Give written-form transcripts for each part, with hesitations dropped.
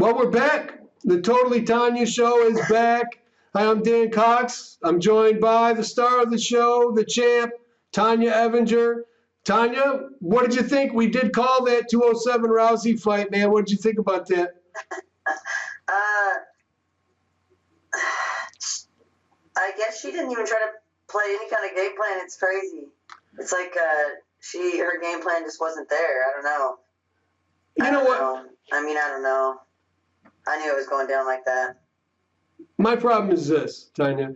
Well, we're back. The Totally Tonya show is back. Hi, I'm Dan Cox. I'm joined by the star of the show, the champ, Tonya Evinger. Tonya, what did you think? We did call that 207 Rousey fight, man. What did you think about that? I guess she didn't even try to play any kind of game plan. It's crazy. It's like her game plan just wasn't there. I don't know. You know what? I don't know. I knew it was going down like that. My problem is this, Tonya.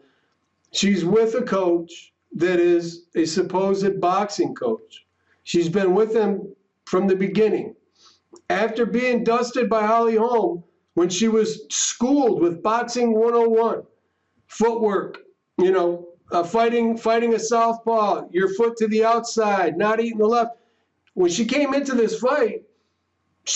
She's with a coach that is a supposed boxing coach. She's been with him from the beginning. After being dusted by Holly Holm when she was schooled with Boxing 101, footwork, fighting a southpaw, your foot to the outside, not eating the left. When she came into this fight,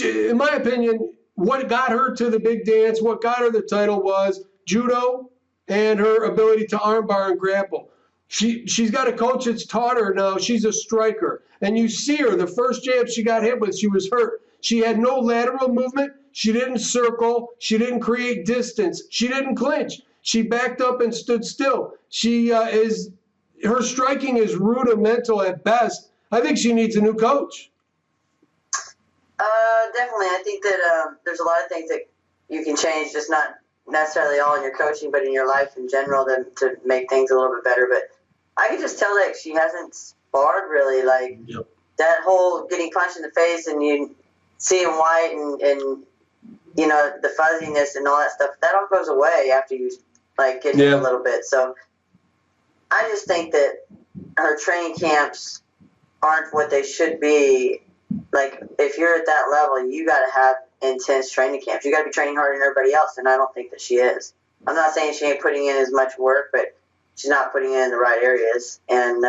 in my opinion, what got her to the big dance, what got her the title was judo and her ability to armbar and grapple. She's got a coach that's taught her now. She's a striker. And you see her, the first jab she got hit with, she was hurt. She had no lateral movement. She didn't circle. She didn't create distance. She didn't clinch. She backed up and stood still. Her striking is rudimental at best. I think she needs a new coach. Definitely. I think that there's a lot of things that you can change, just not necessarily all in your coaching, but in your life in general to make things a little bit better. But I can just tell that she hasn't sparred really. That whole getting punched in the face and you seeing white and the fuzziness and all that stuff, that all goes away after you get hit a little bit. So I just think that her training camps aren't what they should be. If you're at that level, you got to have intense training camps. You got to be training harder than everybody else, and I don't think that she is. I'm not saying she ain't putting in as much work, but she's not putting it in the right areas. And,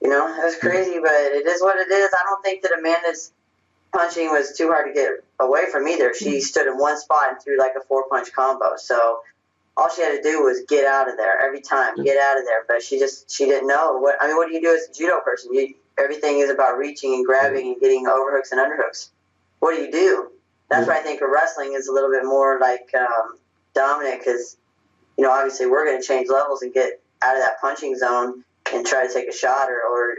it was crazy, but it is what it is. I don't think that Amanda's punching was too hard to get away from either. She stood in one spot and threw a 4-punch combo. So all she had to do was get out of there every time, get out of there. But she didn't know. What do you do as a judo person? Everything is about reaching and grabbing and getting overhooks and underhooks. What do? That's why I think wrestling is a little bit more dominant because, obviously we're going to change levels and get out of that punching zone and try to take a shot or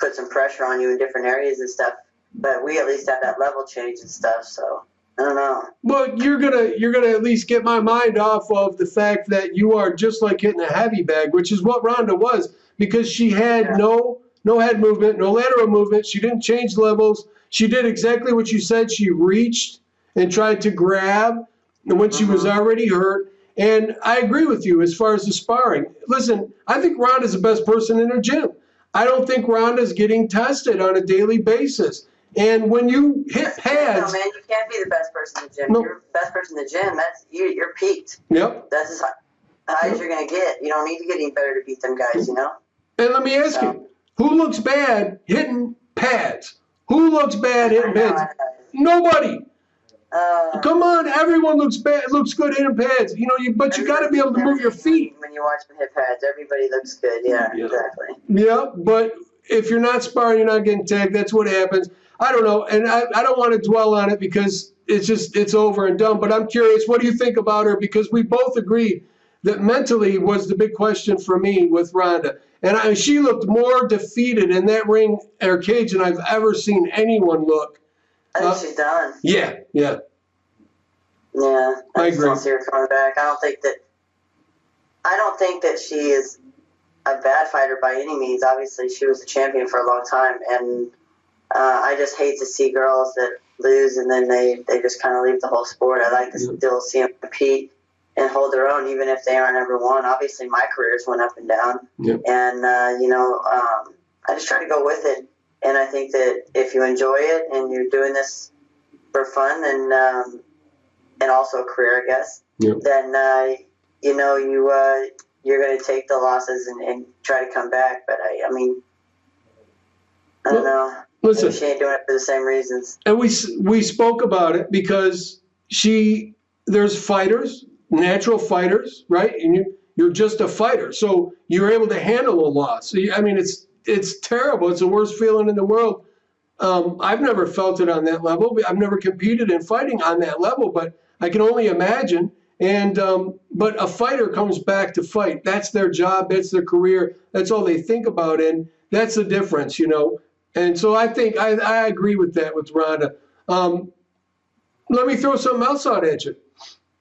put some pressure on you in different areas and stuff. But we at least have that level change and stuff. So I don't know. Well, you're gonna at least get my mind off of the fact that you are just like hitting a heavy bag, which is what Ronda was, because she had no head movement, no lateral movement. She didn't change levels. She did exactly what you said. She reached and tried to grab when she was already hurt. And I agree with you as far as the sparring. Listen, I think Ronda's the best person in her gym. I don't think Ronda's getting tested on a daily basis. And when you hit pads... No, man, you can't be the best person in the gym. No. You're the best person in the gym. You're peaked. Yep. That's as high as you're going to get. You don't need to get any better to beat them guys, And let me ask you, who looks bad hitting pads? Who looks bad hitting pads? Nobody. Come on, everyone looks good hitting pads. But you got to be able to move your feet. When you watch them hit pads, everybody looks good. Yeah, exactly. Yeah, but if you're not sparring, you're not getting tagged. That's what happens. I don't know, and I don't want to dwell on it because it's over and done. But I'm curious, what do you think about her? Because we both agreed that mentally was the big question for me with Ronda. And she looked more defeated in that ring or cage than I've ever seen anyone look. I think she's done. Yeah. Yeah, I agree. Don't see her coming back. I don't think that she is a bad fighter by any means. Obviously, she was the champion for a long time, and I just hate to see girls that lose and then they just kind of leave the whole sport. I like to still see them compete and hold their own, even if they aren't number one. Obviously, my careers went up and down, and I just try to go with it. And I think that if you enjoy it and you're doing this for fun and also a career, I guess, then you're going to take the losses and try to come back. But I don't know. Listen, maybe she ain't doing it for the same reasons. And we spoke about it because there's fighters, natural fighters, right? And you're just a fighter, so you're able to handle a loss. So, it's terrible. It's the worst feeling in the world I've never felt it on that level. I've never competed in fighting on that level, but I can only imagine. And but a fighter comes back to fight. That's their job. That's their career. That's all they think about, and that's the difference, you know. And so I think I agree with that with Rhonda. Let me throw something else out at you.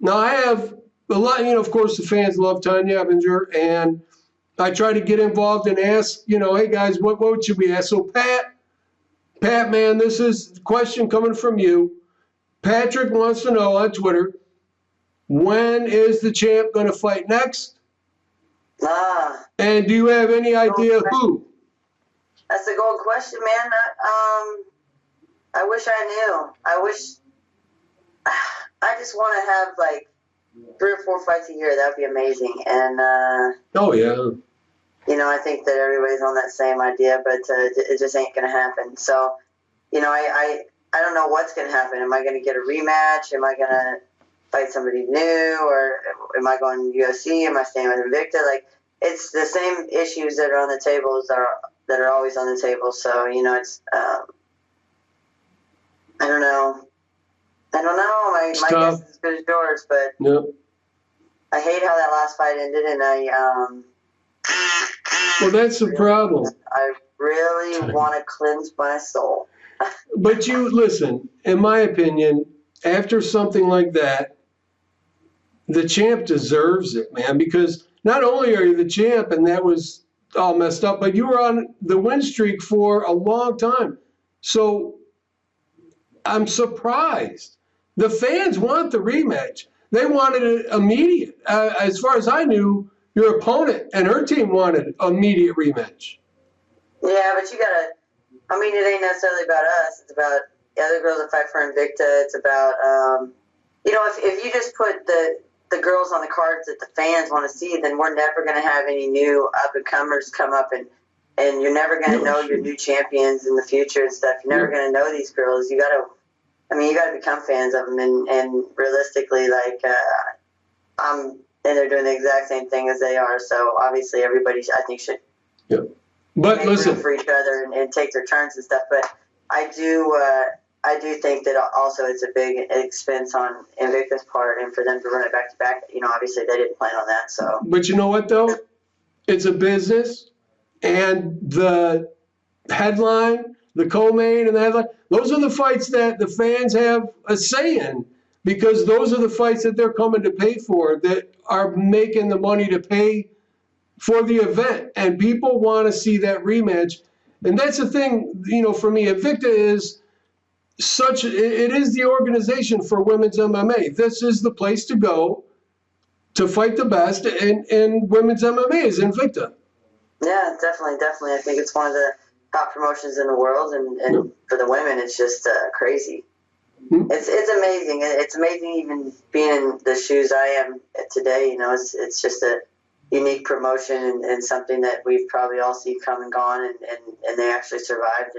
Now I have a lot. You know, of course, the fans love Tonya Evinger, and I try to get involved and ask, you know, hey guys, what should we ask? So Pat, man, this is a question coming from you. Patrick wants to know on Twitter, when is the champ going to fight next? And do you have any idea who? That's a gold question, man. I wish I knew. I just want to have like 3 or 4 fights a year. That would be amazing. And oh yeah. You know, I think that everybody's on that same idea, but it just ain't going to happen. So, you know, I don't know what's going to happen. Am I going to get a rematch? Am I going to fight somebody new? Or am I going to UFC? Am I staying with Invicta? Like, it's the same issues that are on the tables that are always on the table. So, you know, it's, I don't know. My guess is as good as yours, but yep. I hate how that last fight ended, and well, that's the problem. I really want to cleanse my soul. But you listen, in my opinion, after something like that, the champ deserves it, man, because not only are you the champ and that was all messed up, but you were on the win streak for a long time. So I'm surprised. The fans want the rematch. They wanted it immediate. As far as I knew, your opponent and her team wanted immediate rematch. Yeah, but you gotta, I mean, it ain't necessarily about us. It's about the other girls that fight for Invicta. It's about, you know, if you just put the girls on the cards that the fans want to see, then we're never going to have any new up-and-comers come up, and you're never going to know your new champions in the future and stuff. You're never going to know these girls. You got to become fans of them, and realistically, like, and they're doing the exact same thing as they are. So obviously, everybody, I think, should but make listen room for each other and take their turns and stuff. But I do think that also it's a big expense on Invicta's part, and for them to run it back to back, you know, obviously they didn't plan on that. So, but you know what though, it's a business, and the headline, the co-main, and the headline, those are the fights that the fans have a say in, because those are the fights that they're coming to pay for, that are making the money to pay for the event, and people want to see that rematch. And that's the thing, you know, for me, Invicta is it is the organization for women's MMA. This is the place to go to fight the best, and women's MMA is Invicta. Yeah, definitely. I think it's one of the top promotions in the world, and for the women, it's just crazy. Mm-hmm. It's amazing. It's amazing even being in the shoes I am today. You know, it's just a unique promotion, and something that we've probably all seen come and gone, and they actually survived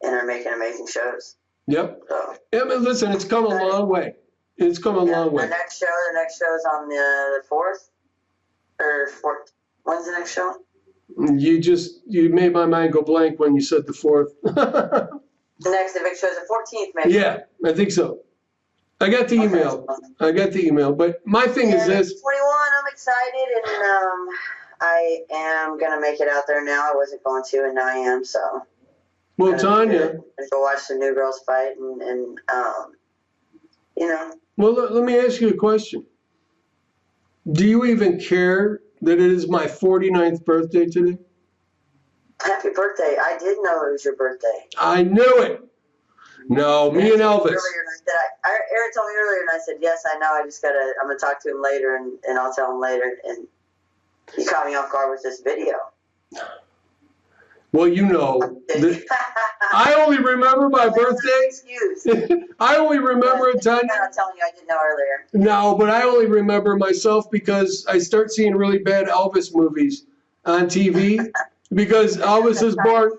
and are making amazing shows. Yep. So, yeah, but listen, it's come a long way. It's come a long way. The next show is on the 4th or 4th. When's the next show? You made my mind go blank when you said the 4th. The next Invicta show is the 14th, maybe. Yeah, I think so. I got the email. But my thing is this. 21. I'm excited, and I am gonna make it out there now. I wasn't going to, and now I am. So. Well, Tonya. And go watch the new girls fight, and you know. Well, let me ask you a question. Do you even care that it is my 49th birthday today? Happy birthday. I did know it was your birthday. I knew it. No, me and Elvis. Aaron told me earlier, and I said, yes, I know. I'm going to talk to him later, and I'll tell him later. And he caught me off guard with this video. Well, you know, I only remember my birthday. Excuse. I only remember a time. I'm not telling you, I didn't know earlier. No, but I only remember myself because I start seeing really bad Elvis movies on TV. Because Elvis is born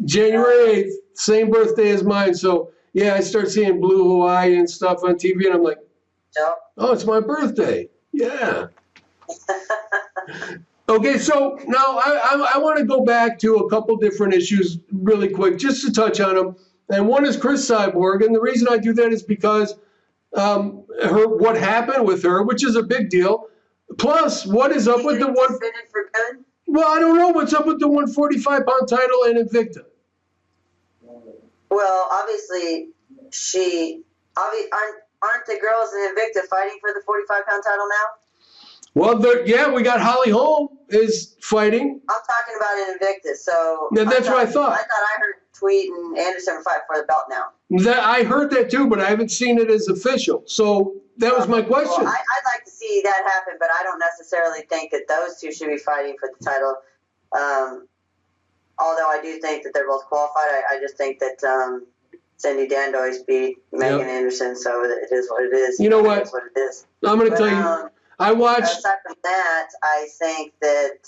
January 8th, same birthday as mine. So, yeah, I start seeing Blue Hawaii and stuff on TV, and I'm like, oh, it's my birthday. Yeah. Okay, so now I want to go back to a couple different issues really quick, just to touch on them. And one is Chris Cyborg, and the reason I do that is because what happened with her, which is a big deal. Plus, what is up with the one? Suspended for good? Well, I don't know what's up with the 145-pound title and Invicta. Well, obviously, aren't the girls in Invicta fighting for the 45-pound title now? Well, yeah, we got Holly Holm is fighting. I'm talking about in Invicta, so Yeah, that's what I thought. I thought I heard Tweet and Anderson were fighting for the belt now. I heard that too, but I haven't seen it as official. So that was my question. Well, I'd like to see that happen, but I don't necessarily think that those two should be fighting for the title. Although I do think that they're both qualified, I just think that Cindy Dandois beat Megan Anderson, so it is what it is. You know what? It's what it is. I'm going to tell you, I watched. Aside from that, I think that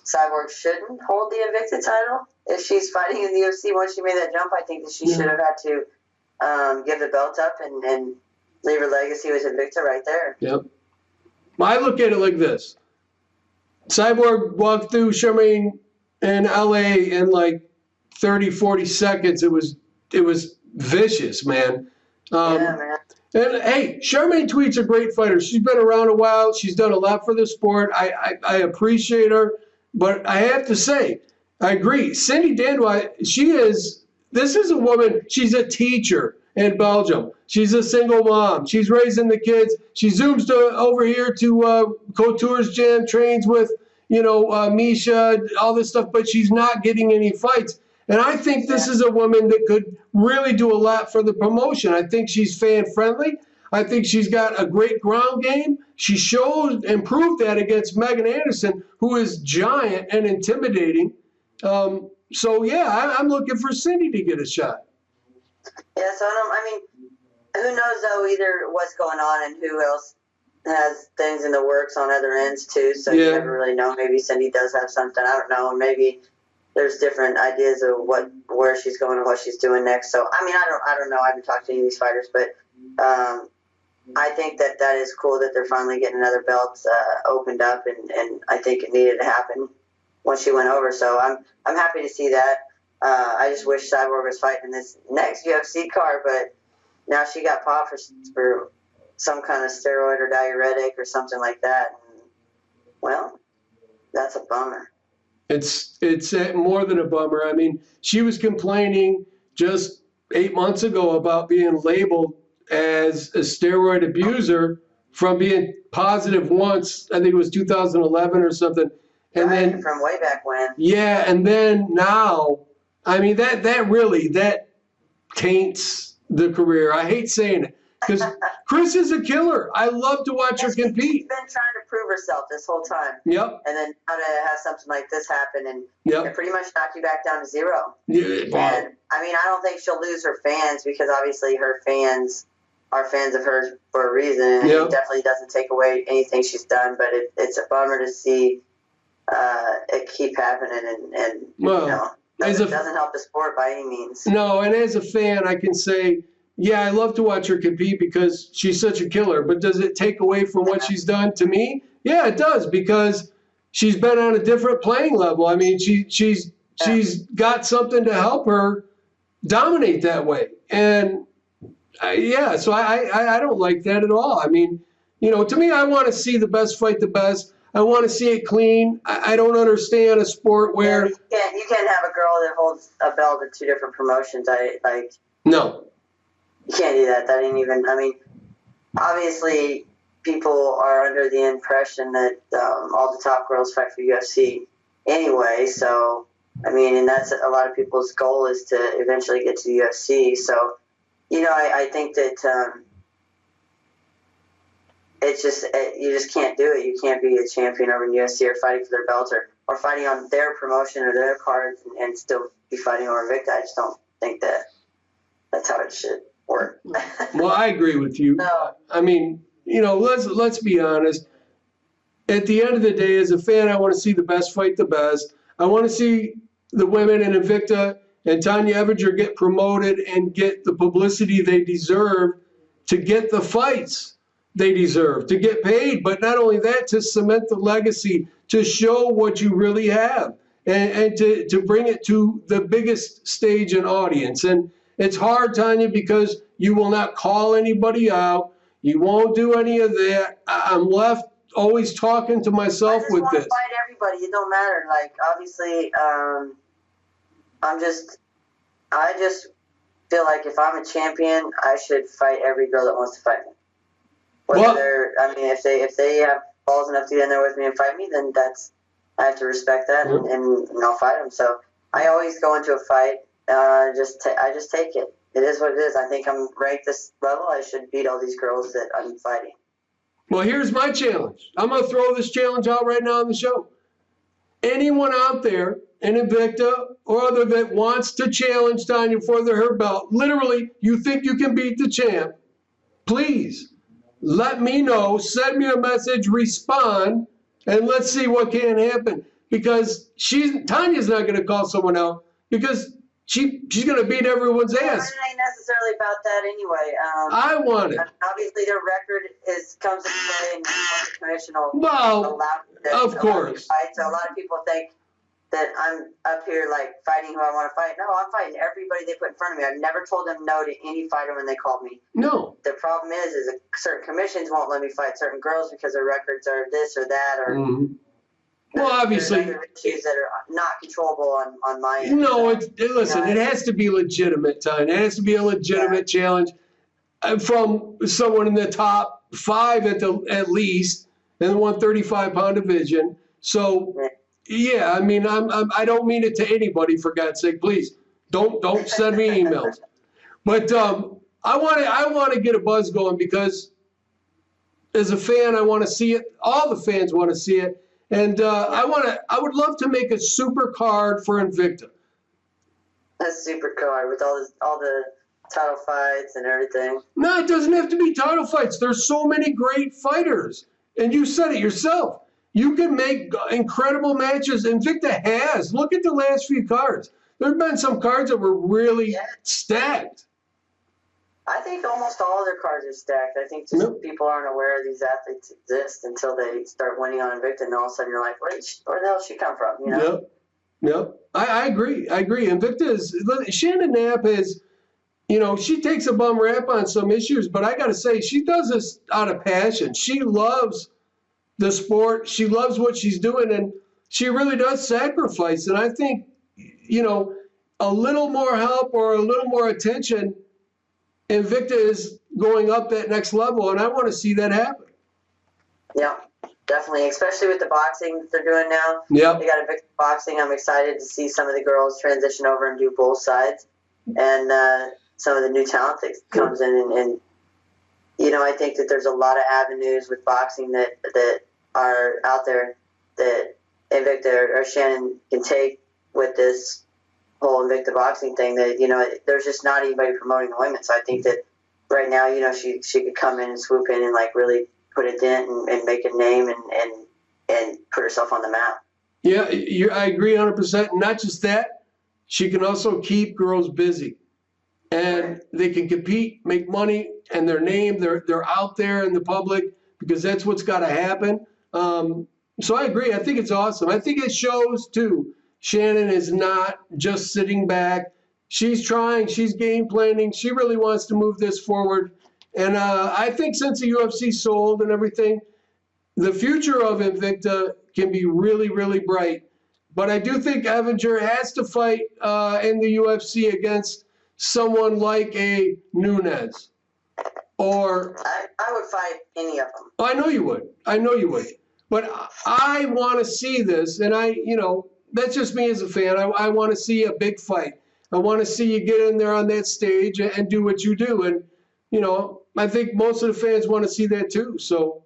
Cyborg shouldn't hold the Invicta title. If she's fighting in the UFC, once she made that jump, I think that she should have had to give the belt up and leave her legacy with Invicta right there. Yep. I look at it like this. Cyborg walked through Charmaine in LA in like 30, 40 seconds. It was vicious, man. Yeah, man. And hey, Charmaine Tweet's a great fighter. She's been around a while. She's done a lot for the sport. I appreciate her. But I have to say, I agree. Cindy Dandois, this is a woman, she's a teacher in Belgium. She's a single mom. She's raising the kids. She zooms over here to Couture's gym, trains with, Misha, all this stuff, but she's not getting any fights. And I think this is a woman that could really do a lot for the promotion. I think she's fan-friendly. I think she's got a great ground game. She showed and proved that against Megan Anderson, who is giant and intimidating. I'm looking for Cindy to get a shot. Yeah, so who knows, though, either what's going on and who else has things in the works on other ends, too. So you never really know. Maybe Cindy does have something. I don't know. Maybe there's different ideas of where she's going and what she's doing next. So, I don't know. I haven't talked to any of these fighters, but I think that is cool that they're finally getting another belt opened up, and I think it needed to happen once she went over. So I'm happy to see that. I just wish Cyborg was fighting in this next UFC card, but now she got popped for some kind of steroid or diuretic or something like that. And, well, that's a bummer. It's more than a bummer. I mean, she was complaining just 8 months ago about being labeled as a steroid abuser from being positive once. I think it was 2011 or something. And then from way back when. Yeah, and then now, that taints the career. I hate saying it because Chris is a killer. I love to watch her compete. She's been trying to prove herself this whole time. Yep. And then how to have something like this happen and pretty much knock you back down to zero. Yeah. Wow. And I don't think she'll lose her fans because obviously her fans are fans of hers for a reason. And it definitely doesn't take away anything she's done, but it's a bummer to see it keep happening and doesn't help the sport by any means. No, and as a fan, I can say, I love to watch her compete because she's such a killer. But does it take away from what she's done to me? Yeah, it does, because she's been on a different playing level. I mean, she's got something to help her dominate that way. And so I don't like that at all. I mean, to me, I want to see the best fight the best. I want to see it clean. I don't understand a sport where you can't have a girl that holds a belt at two different promotions. No. You can't do that. That ain't even. Obviously, people are under the impression that all the top girls fight for UFC anyway. So, and that's a lot of people's goal is to eventually get to the UFC. So, I think that it's just you just can't do it. You can't be a champion over in UFC or fighting for their belts or fighting on their promotion or their cards and still be fighting over Victor. I just don't think that that's how it should work. Well, I agree with you. No. Let's be honest. At the end of the day, as a fan, I want to see the best fight the best. I want to see the women in Invicta and Tonya Evinger get promoted and get the publicity they deserve to get the fights they deserve, to get paid. But not only that, to cement the legacy, to show what you really have and to bring it to the biggest stage and audience. And it's hard, Tonya, because you will not call anybody out. You won't do any of that. I'm left always talking to myself with this. I just want to fight everybody. It don't matter. Like, obviously, I just feel like if I'm a champion, I should fight every girl that wants to fight me. If they have balls enough to get in there with me and fight me, then I have to respect that and I'll fight them. So I always go into a fight. I just take it. It is what it is. I think I'm ranked this level. I should beat all these girls that I'm fighting. Well, here's my challenge. I'm going to throw this challenge out right now on the show. Anyone out there in Invicta or other that wants to challenge Tonya for her belt, literally, you think you can beat the champ, please let me know. Send me a message, respond, and let's see what can happen. Because Tonya's not going to call someone out because she's going to beat everyone's ass. It ain't necessarily about that anyway. I want it. Obviously, their record comes into play, and the commission will allow of course. Fight. So a lot of people think that I'm up here like fighting who I want to fight. No, I'm fighting everybody they put in front of me. I've never told them no to any fighter when they called me. No. The problem is that certain commissions won't let me fight certain girls because their records are this or that or. Mm-hmm. Well, obviously, issues that are not controllable on my end. No, listen, it has to be legitimate, Tonya. It has to be a legitimate challenge from someone in the top 5 at least in the 135-pound division. So, yeah, I mean, I don't mean it to anybody, for God's sake. Please don't send me emails. But I want to get a buzz going because as a fan, I want to see it. All the fans want to see it. And I would love to make a super card for Invicta. A super card with all the title fights and everything. No, it doesn't have to be title fights. There's so many great fighters. And you said it yourself. You can make incredible matches. Invicta has. Look at the last few cards. There have been some cards that were really stacked. I think almost all their cards are stacked. I think just people aren't aware these athletes exist until they start winning on Invicta, and all of a sudden you're like, where the hell did she come from? You know? Yep. I agree. Invicta is – Shannon Knapp is – she takes a bum rap on some issues, but I got to say, she does this out of passion. She loves the sport. She loves what she's doing, and she really does sacrifice. And I think, a little more help or a little more attention – Invicta is going up that next level, and I want to see that happen. Yeah, definitely, especially with the boxing that they're doing now. Yeah. They got Invicta boxing. I'm excited to see some of the girls transition over and do both sides, and some of the new talent that comes in. And I think that there's a lot of avenues with boxing that are out there that Invicta or Shannon can take with this whole Invicta boxing thing. That there's just not anybody promoting the women. So I think that right now, she could come in and swoop in and like really put a dent and make a name and put herself on the map. Yeah, I agree 100%. Not just that, she can also keep girls busy, and they can compete, make money, and their name they're out there in the public because that's what's got to happen. So I agree. I think it's awesome. I think it shows too. Shannon is not just sitting back. She's trying. She's game planning. She really wants to move this forward. And I think since the UFC sold and everything, the future of Invicta can be really, really bright. But I do think Evinger has to fight in the UFC against someone like a Nunes. Or I would fight any of them. I know you would. But I want to see this, and that's just me as a fan. I want to see a big fight. I want to see you get in there on that stage and do what you do. And, I think most of the fans want to see that too. So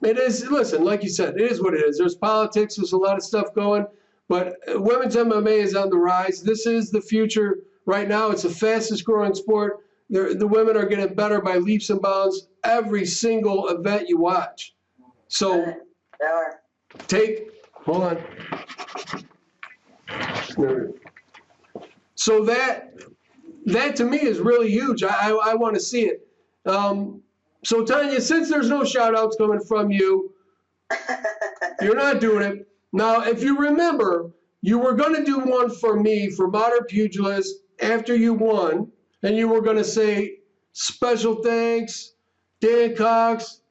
it is, listen, like you said, it is what it is. There's politics. There's a lot of stuff going. But women's MMA is on the rise. This is the future right now. It's the fastest growing sport. The women are getting better by leaps and bounds every single event you watch. So hold on. So that to me is really huge. I want to see it. So Tonya, since there's no shout outs coming from you, You're not doing it. Now, if you remember, you were going to do one for me for Modern Pugilist after you won, and you were going to say, special thanks, Dan Cox,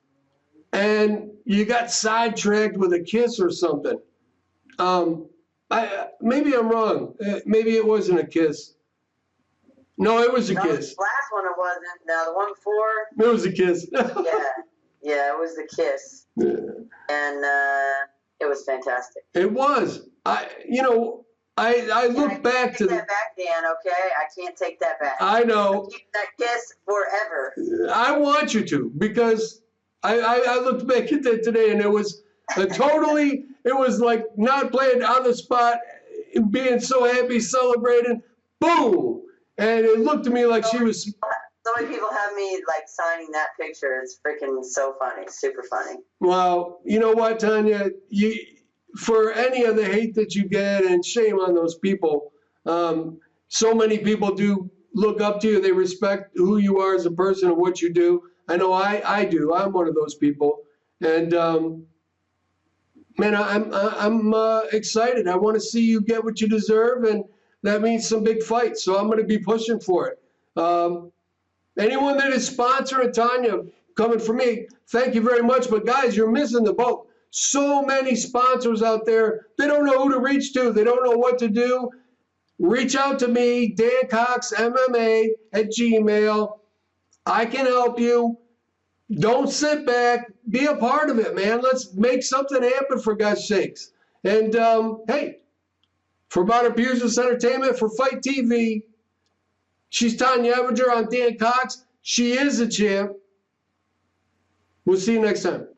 and you got sidetracked with a kiss or something. Maybe I'm wrong. Maybe it wasn't a kiss. No, it was a kiss. The last one it wasn't. Now the one before. It was a kiss. yeah, it was the kiss. Yeah. And it was fantastic. It was. I look back to that back, Dan. Okay, I can't take that back. I know. I'll keep that kiss forever. I want you to, because I looked back at that today, and it was totally. It was like not playing on the spot, being so happy, celebrating. Boom. And it looked to me like she was. So many people have me like signing that picture. It's freaking so funny, super funny. Well, you know what, Tonya? For any of the hate that you get, and shame on those people, so many people do look up to you. They respect who you are as a person and what you do. I know I do. I'm one of those people. And man, I'm excited. I want to see you get what you deserve, and that means some big fights. So I'm going to be pushing for it. Anyone that is sponsoring Tonya, coming from me, thank you very much. But guys, you're missing the boat. So many sponsors out there. They don't know who to reach to. They don't know what to do. Reach out to me, Dan Cox MMA at Gmail. I can help you. Don't sit back. Be a part of it, man. Let's make something happen, for God's sakes. And hey, for Modern Pugilist Entertainment, for Fight TV, she's Tonya Evinger. I'm Dan Cox. She is a champ. We'll see you next time.